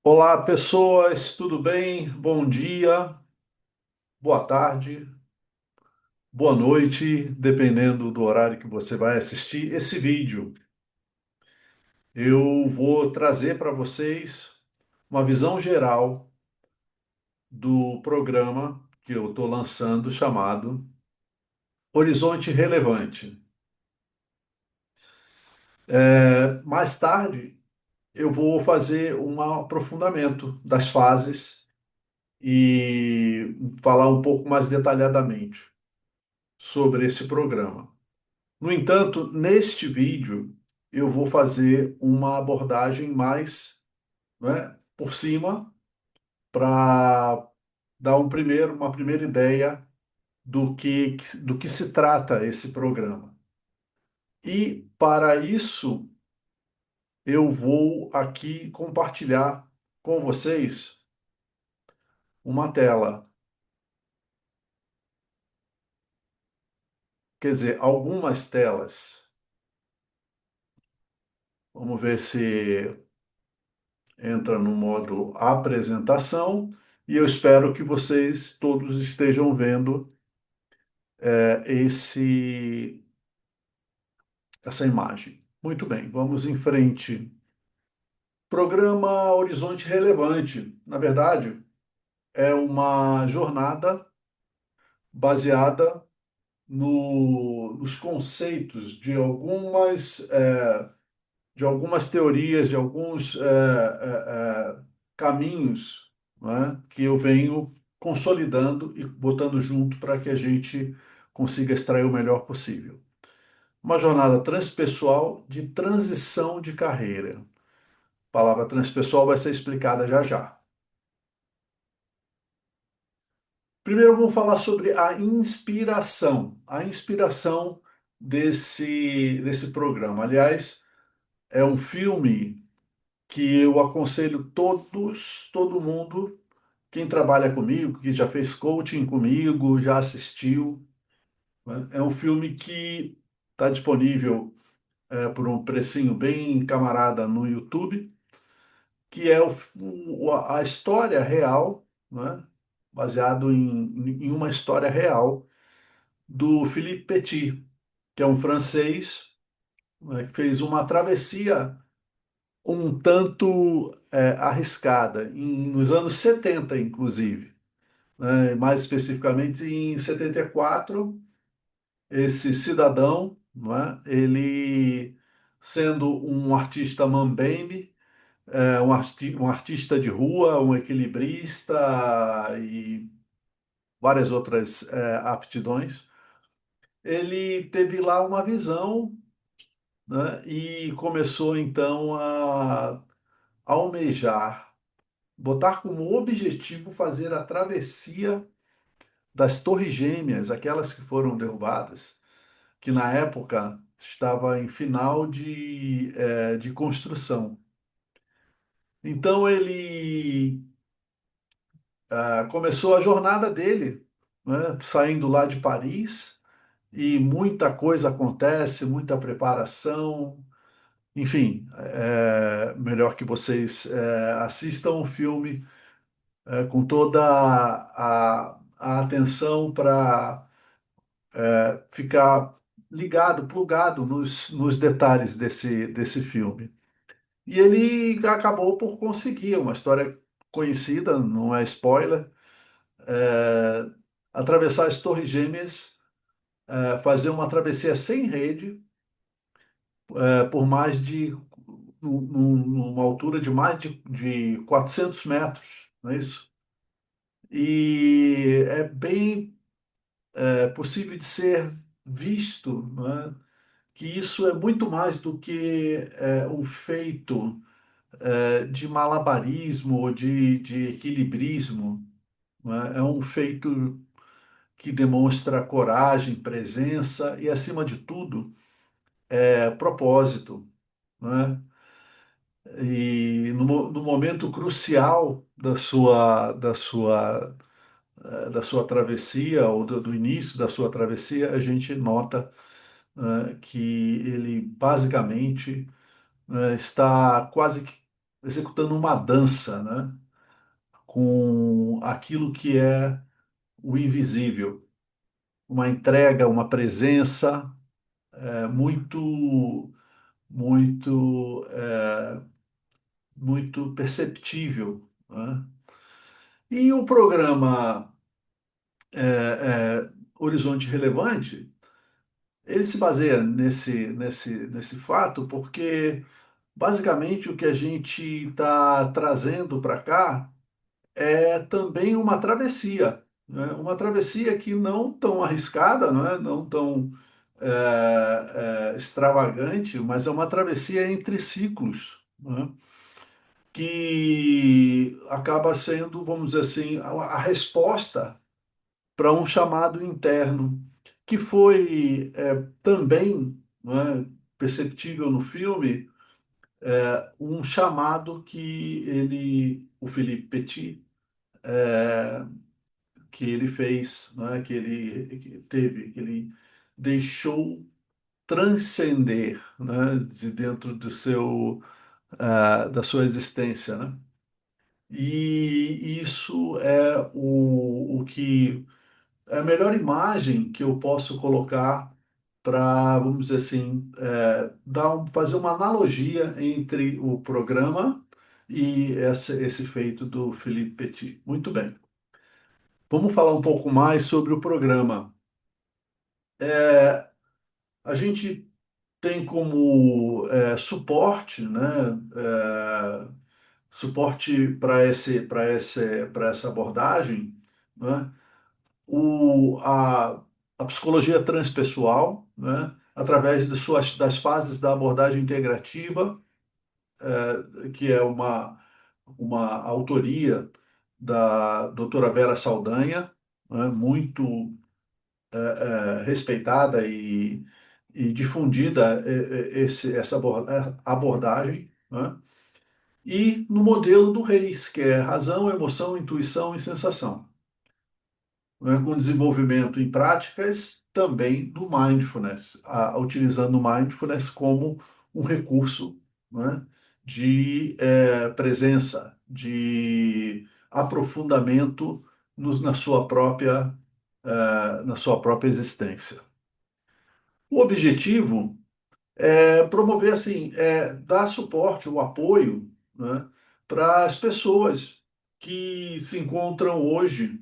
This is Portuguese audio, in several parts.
Olá, pessoas, tudo bem? Bom dia, boa tarde, boa noite, dependendo do horário que você vai assistir esse vídeo. Eu vou trazer para vocês uma visão geral do programa que eu estou lançando chamado Horizonte Relevante. Mais tarde, eu vou fazer um aprofundamento das fases e falar um pouco mais detalhadamente sobre esse programa. No entanto, neste vídeo, eu vou fazer uma abordagem mais, né, por cima, para dar uma primeira ideia do que se trata esse programa. E, para isso, eu vou aqui compartilhar com vocês uma tela. Quer dizer, algumas telas. Vamos ver se entra no modo apresentação e eu espero que vocês todos estejam vendo esse essa imagem. Muito bem, vamos em frente. Programa Horizonte Relevante, na verdade, é uma jornada baseada nos conceitos de algumas teorias, de alguns caminhos, né, que eu venho consolidando e botando junto para que a gente consiga extrair o melhor possível. Uma jornada transpessoal de transição de carreira. A palavra transpessoal vai ser explicada já já. Primeiro vamos falar sobre a inspiração desse programa. Aliás, é um filme que eu aconselho todo mundo, quem trabalha comigo, que já fez coaching comigo, já assistiu, né? É um filme que está disponível por um precinho bem camarada no YouTube, que é a história real, né? Baseado em uma história real do Philippe Petit, que é um francês, né, que fez uma travessia um tanto arriscada, nos anos 70, inclusive, né? Mais especificamente em 74, esse cidadão, não é? Ele, sendo um artista mambembe, um artista de rua, um equilibrista e várias outras aptidões, ele teve lá uma visão, né? E começou então a almejar, botar como objetivo fazer a travessia das Torres Gêmeas, aquelas que foram derrubadas, que na época estava em final de construção. Então ele começou a jornada dele, né, saindo lá de Paris, e muita coisa acontece, muita preparação, enfim, melhor que vocês assistam o filme com toda a atenção para ficar ligado, plugado nos detalhes desse filme. E ele acabou por conseguir, uma história conhecida, não é spoiler, é, atravessar as Torres Gêmeas, fazer uma travessia sem rede, por mais de, numa altura de mais de 400 metros, não é isso? E é bem possível de ser visto, não é? Que isso é muito mais do que um feito de malabarismo ou de equilibrismo, não é? É um feito que demonstra coragem, presença e, acima de tudo, propósito, não é? E no momento crucial da sua travessia ou do início da sua travessia, a gente nota que ele basicamente está quase que executando uma dança, né, com aquilo que é o invisível, uma entrega, uma presença muito, muito, muito perceptível, né? E o programa Horizonte Relevante, ele se baseia nesse fato porque, basicamente, o que a gente está trazendo para cá é também uma travessia, né? Uma travessia que não tão arriscada, não é? Não tão extravagante, mas é uma travessia entre ciclos, né? Que acaba sendo, vamos dizer assim, a resposta para um chamado interno, que foi também, não é, perceptível no filme, um chamado que o Philippe Petit, que ele fez, né, que teve, que ele deixou transcender, né, de dentro da sua existência, né? E isso é o que é a melhor imagem que eu posso colocar para, vamos dizer assim, fazer uma analogia entre o programa e esse feito do Philippe Petit. Muito bem. Vamos falar um pouco mais sobre o programa. A gente tem como suporte, né, suporte para essa abordagem, né, a psicologia transpessoal, né, através das fases da abordagem integrativa, que é uma autoria da doutora Vera Saldanha, né, muito respeitada e difundida essa abordagem, né? E no modelo do Reis, que é razão, emoção, intuição e sensação, né? Com desenvolvimento em práticas também do mindfulness, utilizando o mindfulness como um recurso, né, de presença, de aprofundamento na sua própria existência. O objetivo é promover, assim, dar suporte, o apoio, né, para as pessoas que se encontram hoje,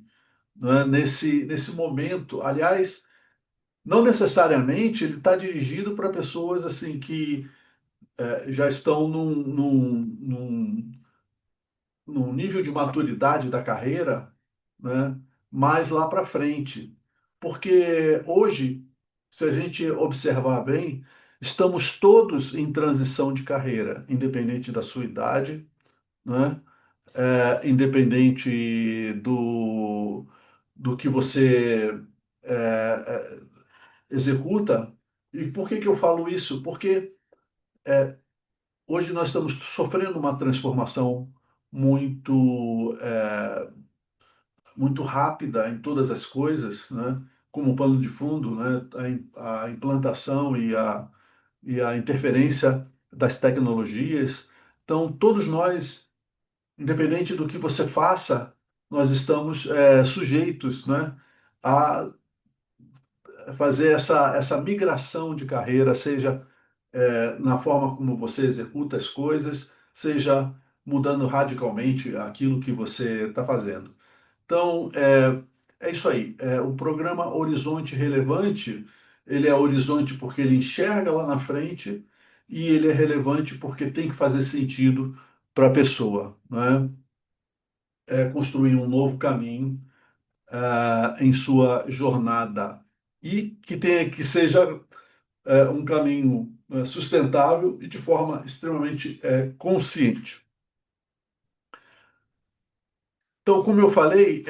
né, nesse momento. Aliás, não necessariamente ele está dirigido para pessoas assim que já estão num nível de maturidade da carreira, né, mais lá para frente. Porque hoje, se a gente observar bem, estamos todos em transição de carreira, independente da sua idade, né, independente do que você é, executa. E por que que eu falo isso? Porque hoje nós estamos sofrendo uma transformação muito muito rápida em todas as coisas, né? Como pano de fundo, né? A implantação e a interferência das tecnologias. Então, todos nós, independente do que você faça, nós estamos sujeitos, né, a fazer essa migração de carreira, seja na forma como você executa as coisas, seja mudando radicalmente aquilo que você está fazendo. Então, é isso aí. O programa Horizonte Relevante, ele é horizonte porque ele enxerga lá na frente e ele é relevante porque tem que fazer sentido para a pessoa, né? Construir um novo caminho em sua jornada e que seja um caminho sustentável e de forma extremamente consciente. Então, como eu falei,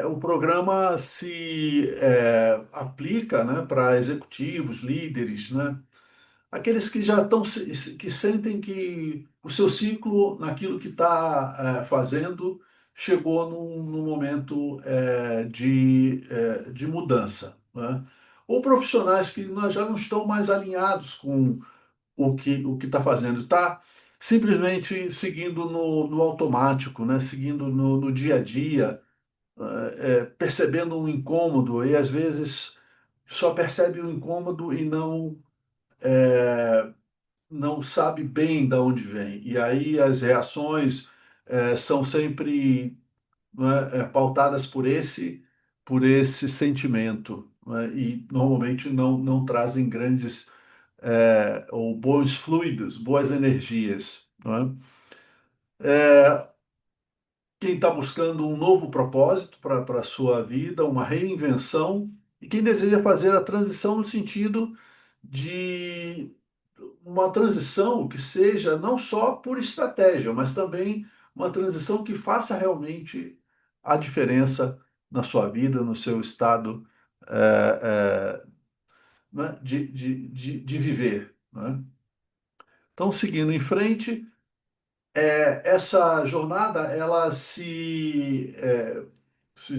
o programa se aplica, né, para executivos, líderes, né, aqueles que já estão que sentem que o seu ciclo naquilo que está fazendo chegou num momento de mudança, né? Ou profissionais que já não estão mais alinhados com o que está fazendo, tá? simplesmente seguindo no automático, né? Seguindo no dia a dia, percebendo um incômodo e às vezes só percebe o incômodo e não sabe bem de onde vem. E aí as reações são sempre, né, pautadas por esse sentimento, né, e normalmente não trazem grandes ou bons fluidos, boas energias. Né? Quem está buscando um novo propósito para a sua vida, uma reinvenção, e quem deseja fazer a transição no sentido de uma transição que seja não só por estratégia, mas também uma transição que faça realmente a diferença na sua vida, no seu estado né, de viver. Né? Então, seguindo em frente, essa jornada ela se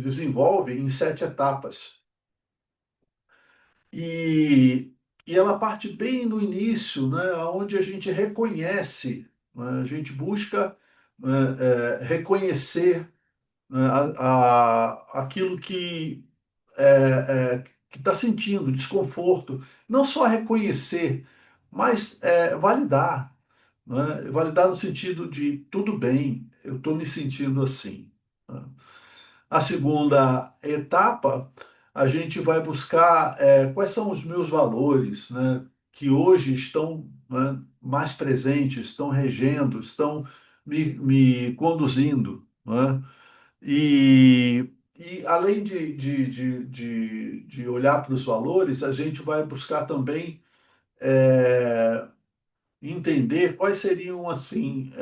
desenvolve em 7 etapas. E, e ela parte bem no início, né, onde a gente reconhece, né, a gente busca né, reconhecer né, aquilo que está sentindo, desconforto. Não só reconhecer, mas validar. Né? Validar no sentido de tudo bem, eu estou me sentindo assim. Né? A segunda etapa, a gente vai buscar quais são os meus valores, né, que hoje estão né, mais presentes, estão regendo, estão me conduzindo. Né? E além de olhar para os valores, a gente vai buscar também é, entender quais seriam assim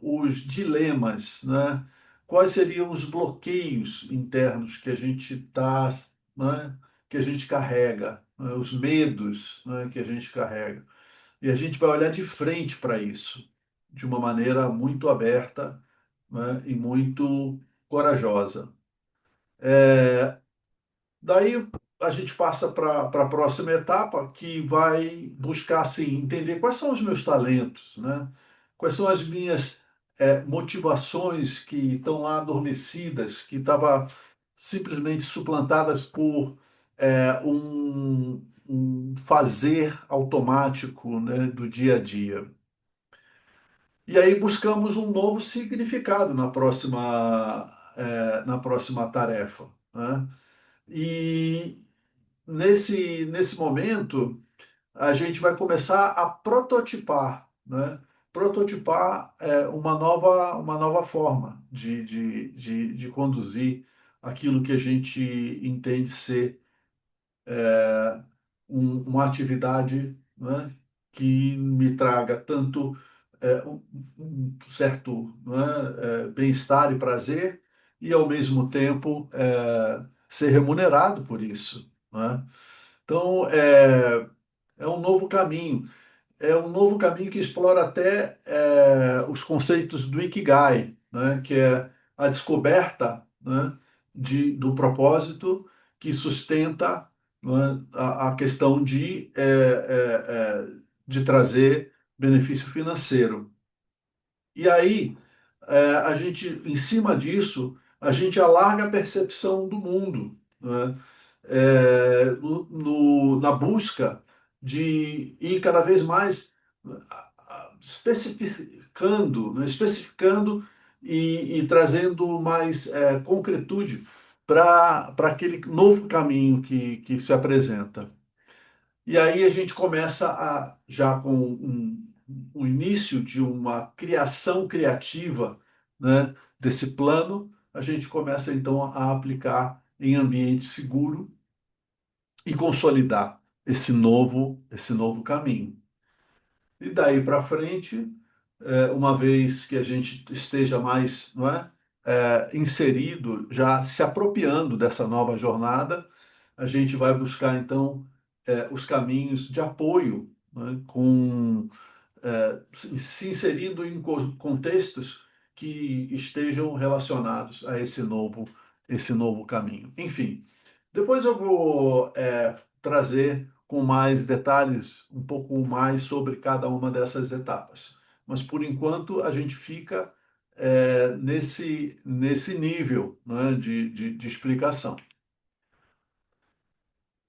os dilemas, né? Quais seriam os bloqueios internos que a gente tá, né? Que a gente carrega, né? Os medos, né? Que a gente carrega. E a gente vai olhar de frente para isso, de uma maneira muito aberta, né? E muito corajosa. Daí a gente passa para a próxima etapa, que vai buscar assim, entender quais são os meus talentos, né? Quais são as minhas motivações que estão lá adormecidas, que estavam simplesmente suplantadas por um fazer automático, né, do dia a dia. E aí buscamos um novo significado na próxima tarefa. Né? E nesse momento, a gente vai começar a prototipar, né? Prototipar uma nova forma de conduzir aquilo que a gente entende ser uma atividade, né, que me traga tanto um certo né, bem-estar e prazer, e ao mesmo tempo ser remunerado por isso. Né? Então, é um novo caminho que explora até os conceitos do Ikigai, né, que é a descoberta, né, do propósito que sustenta, né, a questão de trazer benefício financeiro. E aí, a gente, em cima disso, a gente alarga a percepção do mundo, né? Na busca de ir cada vez mais especificando, né? Especificando e trazendo mais concretude para aquele novo caminho que se apresenta. E aí a gente começa já com o início de uma criação criativa, né, desse plano, a gente começa então a aplicar em ambiente seguro e consolidar esse novo caminho. E daí para frente, uma vez que a gente esteja mais, não é, inserido, já se apropriando dessa nova jornada, a gente vai buscar então os caminhos de apoio, né, se inserindo em contextos que estejam relacionados a esse novo caminho. Enfim, depois eu vou trazer com mais detalhes um pouco mais sobre cada uma dessas etapas. mas por enquanto a gente fica nesse nível, né, de explicação.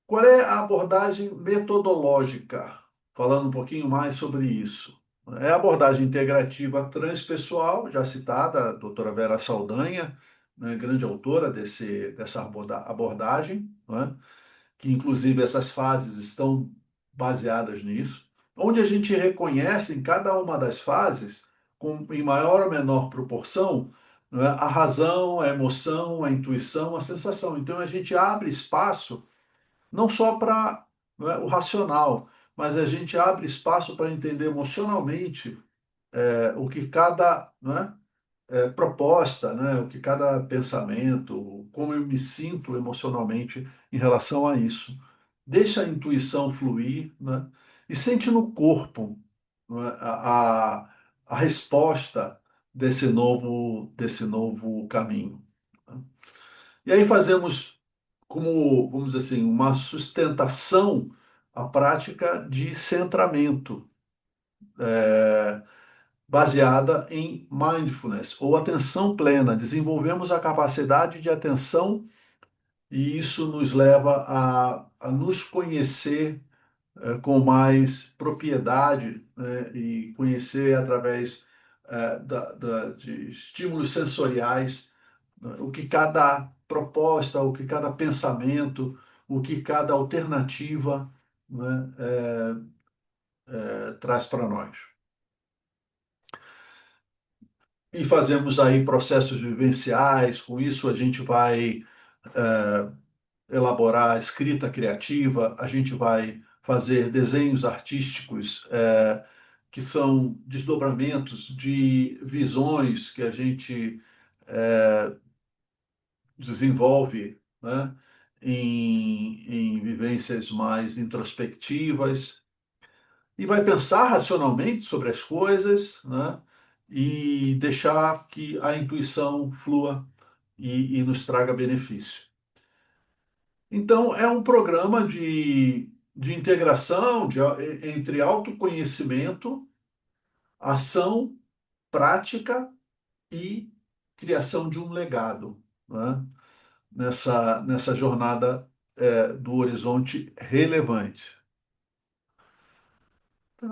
Qual é a abordagem metodológica? Falando um pouquinho mais sobre isso. É a abordagem integrativa transpessoal, já citada, a doutora Vera Saldanha, né, grande autora dessa abordagem, né, que inclusive essas fases estão baseadas nisso, onde a gente reconhece em cada uma das fases, em maior ou menor proporção, né, a razão, a emoção, a intuição, a sensação. Então a gente abre espaço não só para, né, o racional, mas a gente abre espaço para entender emocionalmente o que cada, né, proposta, né, o que cada pensamento, como eu me sinto emocionalmente em relação a isso. Deixa a intuição fluir, né, e sente no corpo, né, a resposta desse novo caminho, né? E aí fazemos como, vamos dizer assim, uma sustentação à prática de centramento, baseada em mindfulness ou atenção plena. Desenvolvemos a capacidade de atenção e isso nos leva a nos conhecer com mais propriedade, né, e conhecer através de estímulos sensoriais, né, o que cada proposta, o que cada pensamento, o que cada alternativa, né, traz para nós. E fazemos aí processos vivenciais, com isso a gente vai elaborar a escrita criativa, a gente vai fazer desenhos artísticos que são desdobramentos de visões que a gente desenvolve, né, em vivências mais introspectivas, e vai pensar racionalmente sobre as coisas, né, e deixar que a intuição flua e nos traga benefício. Então, é um programa de integração entre autoconhecimento, ação, prática e criação de um legado, né? Nessa jornada do horizonte relevante.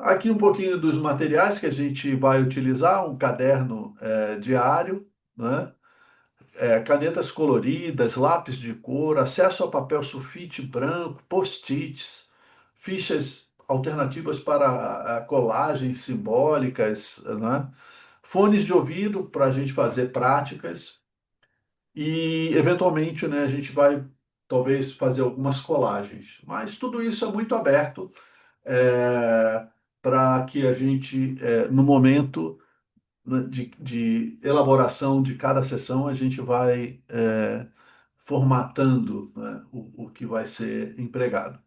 Aqui um pouquinho dos materiais que a gente vai utilizar, um caderno diário, né? Canetas coloridas, lápis de cor, acesso a papel sulfite branco, post-its, fichas alternativas para colagens simbólicas, né? Fones de ouvido para a gente fazer práticas e, eventualmente, né, a gente vai talvez fazer algumas colagens. Mas tudo isso é muito aberto para que a gente, no momento, né, de elaboração de cada sessão, a gente vai formatando, né, o que vai ser empregado.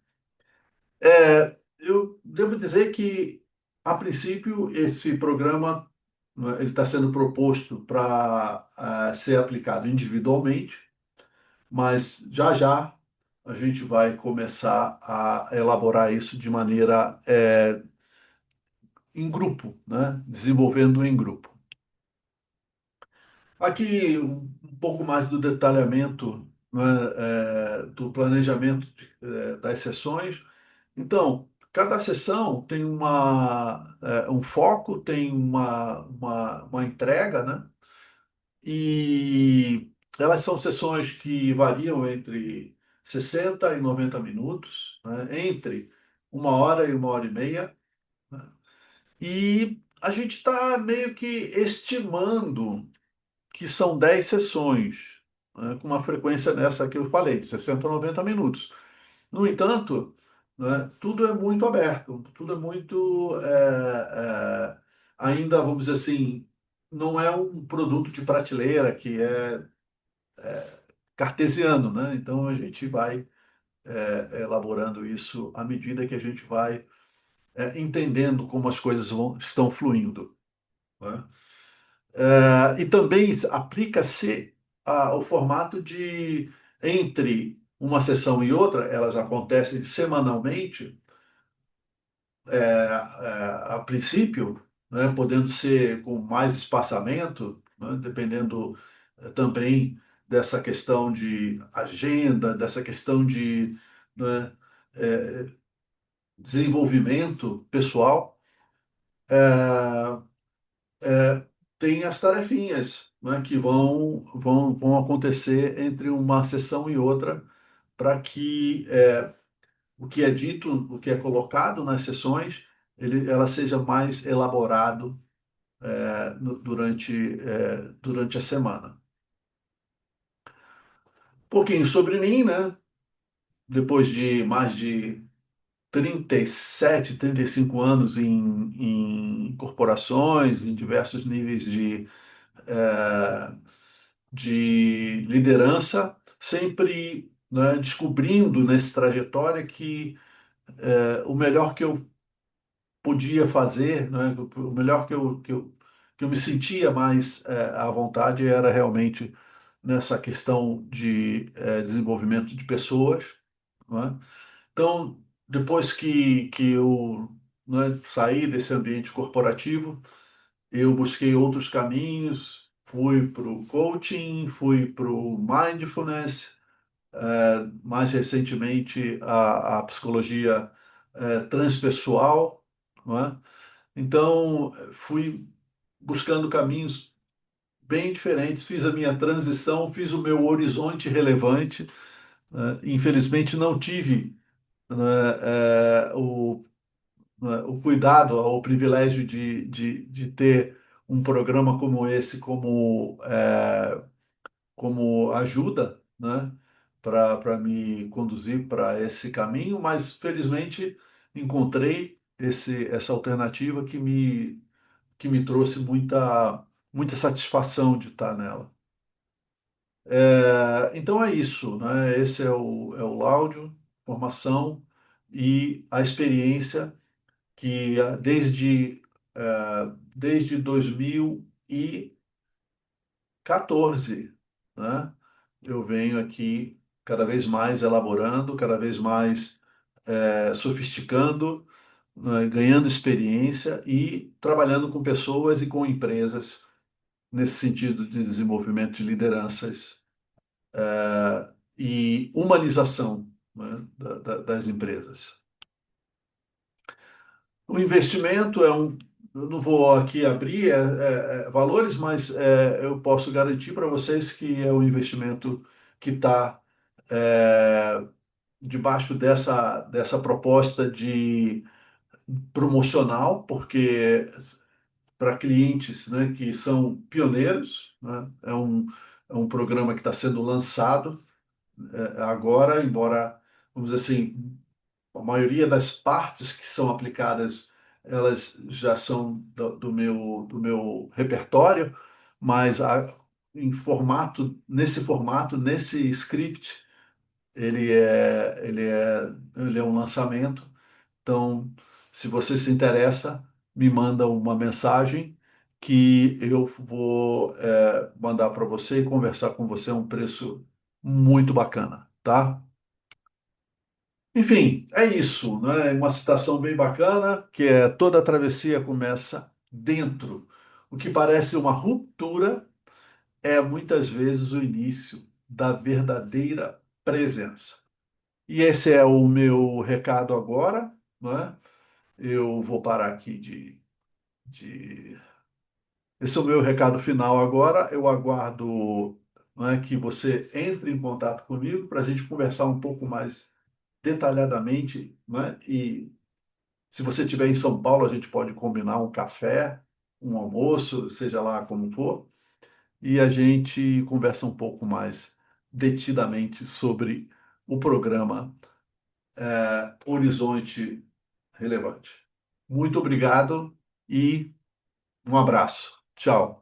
Eu devo dizer que, a princípio, esse programa, né, ele está sendo proposto para ser aplicado individualmente, mas já já a gente vai começar a elaborar isso de maneira em grupo, né, desenvolvendo em grupo. Aqui um pouco mais do detalhamento, né, do planejamento das sessões. Então, cada sessão tem um foco, tem uma entrega, né? E elas são sessões que variam entre 60 e 90 minutos, né? Entre 1 hora e 1 hora e meia, né? E a gente está meio que estimando que são 10 sessões, né, com uma frequência nessa que eu falei, de 60 a 90 minutos. No entanto, né, tudo é muito aberto, tudo é muito, ainda, vamos dizer assim, não é um produto de prateleira que é cartesiano, né? Então a gente vai elaborando isso à medida que a gente vai entendendo como as coisas estão fluindo, né? E também aplica-se o formato de, entre uma sessão e outra, elas acontecem semanalmente, a princípio, né, podendo ser com mais espaçamento, né, dependendo também dessa questão de agenda, dessa questão de, né, eh, desenvolvimento pessoal. É, tem as tarefinhas, né, que vão acontecer entre uma sessão e outra, para que o que é dito, o que é colocado nas sessões, ela seja mais elaborado durante a semana. Um pouquinho sobre mim, né? Depois de mais de 37, 35 anos em corporações, em diversos níveis eh, de liderança, sempre, né, descobrindo nessa trajetória que o melhor que eu podia fazer, né, o melhor que eu me sentia mais à vontade era realmente nessa questão de desenvolvimento de pessoas, né? Então, depois que eu, né, saí desse ambiente corporativo, eu busquei outros caminhos, fui para o coaching, fui para o mindfulness, mais recentemente a psicologia transpessoal, não é? Então, fui buscando caminhos bem diferentes, fiz a minha transição, fiz o meu horizonte relevante, né? Infelizmente, não tive, né, o cuidado, o privilégio de ter um programa como esse como ajuda, né, para me conduzir para esse caminho, mas felizmente encontrei essa alternativa que me trouxe muita satisfação de estar nela. Então é isso, né? Esse é o Láudio, formação e a experiência que desde 2014, né, eu venho aqui cada vez mais elaborando, cada vez mais sofisticando, né, ganhando experiência e trabalhando com pessoas e com empresas nesse sentido de desenvolvimento de lideranças e humanização, né, das empresas. O investimento eu não vou aqui abrir valores, mas eu posso garantir para vocês que é um investimento que está debaixo dessa proposta de promocional, porque para clientes, né, que são pioneiros, né, é um programa que está sendo lançado agora, embora, vamos dizer assim, a maioria das partes que são aplicadas, elas já são do meu repertório, mas nesse formato, nesse script, ele é um lançamento. Então, se você se interessa, me manda uma mensagem que eu vou mandar para você e conversar com você a um preço muito bacana, tá? Enfim, é isso, né? Uma citação bem bacana, que é toda a travessia começa dentro. O que parece uma ruptura é muitas vezes o início da verdadeira presença. E esse é o meu recado agora, né? Eu vou parar aqui de... Esse é o meu recado final agora. Eu aguardo, né, que você entre em contato comigo para a gente conversar um pouco mais detalhadamente, né? E se você estiver em São Paulo, a gente pode combinar um café, um almoço, seja lá como for, e a gente conversa um pouco mais detidamente sobre o programa Horizonte Relevante. Muito obrigado e um abraço. Tchau.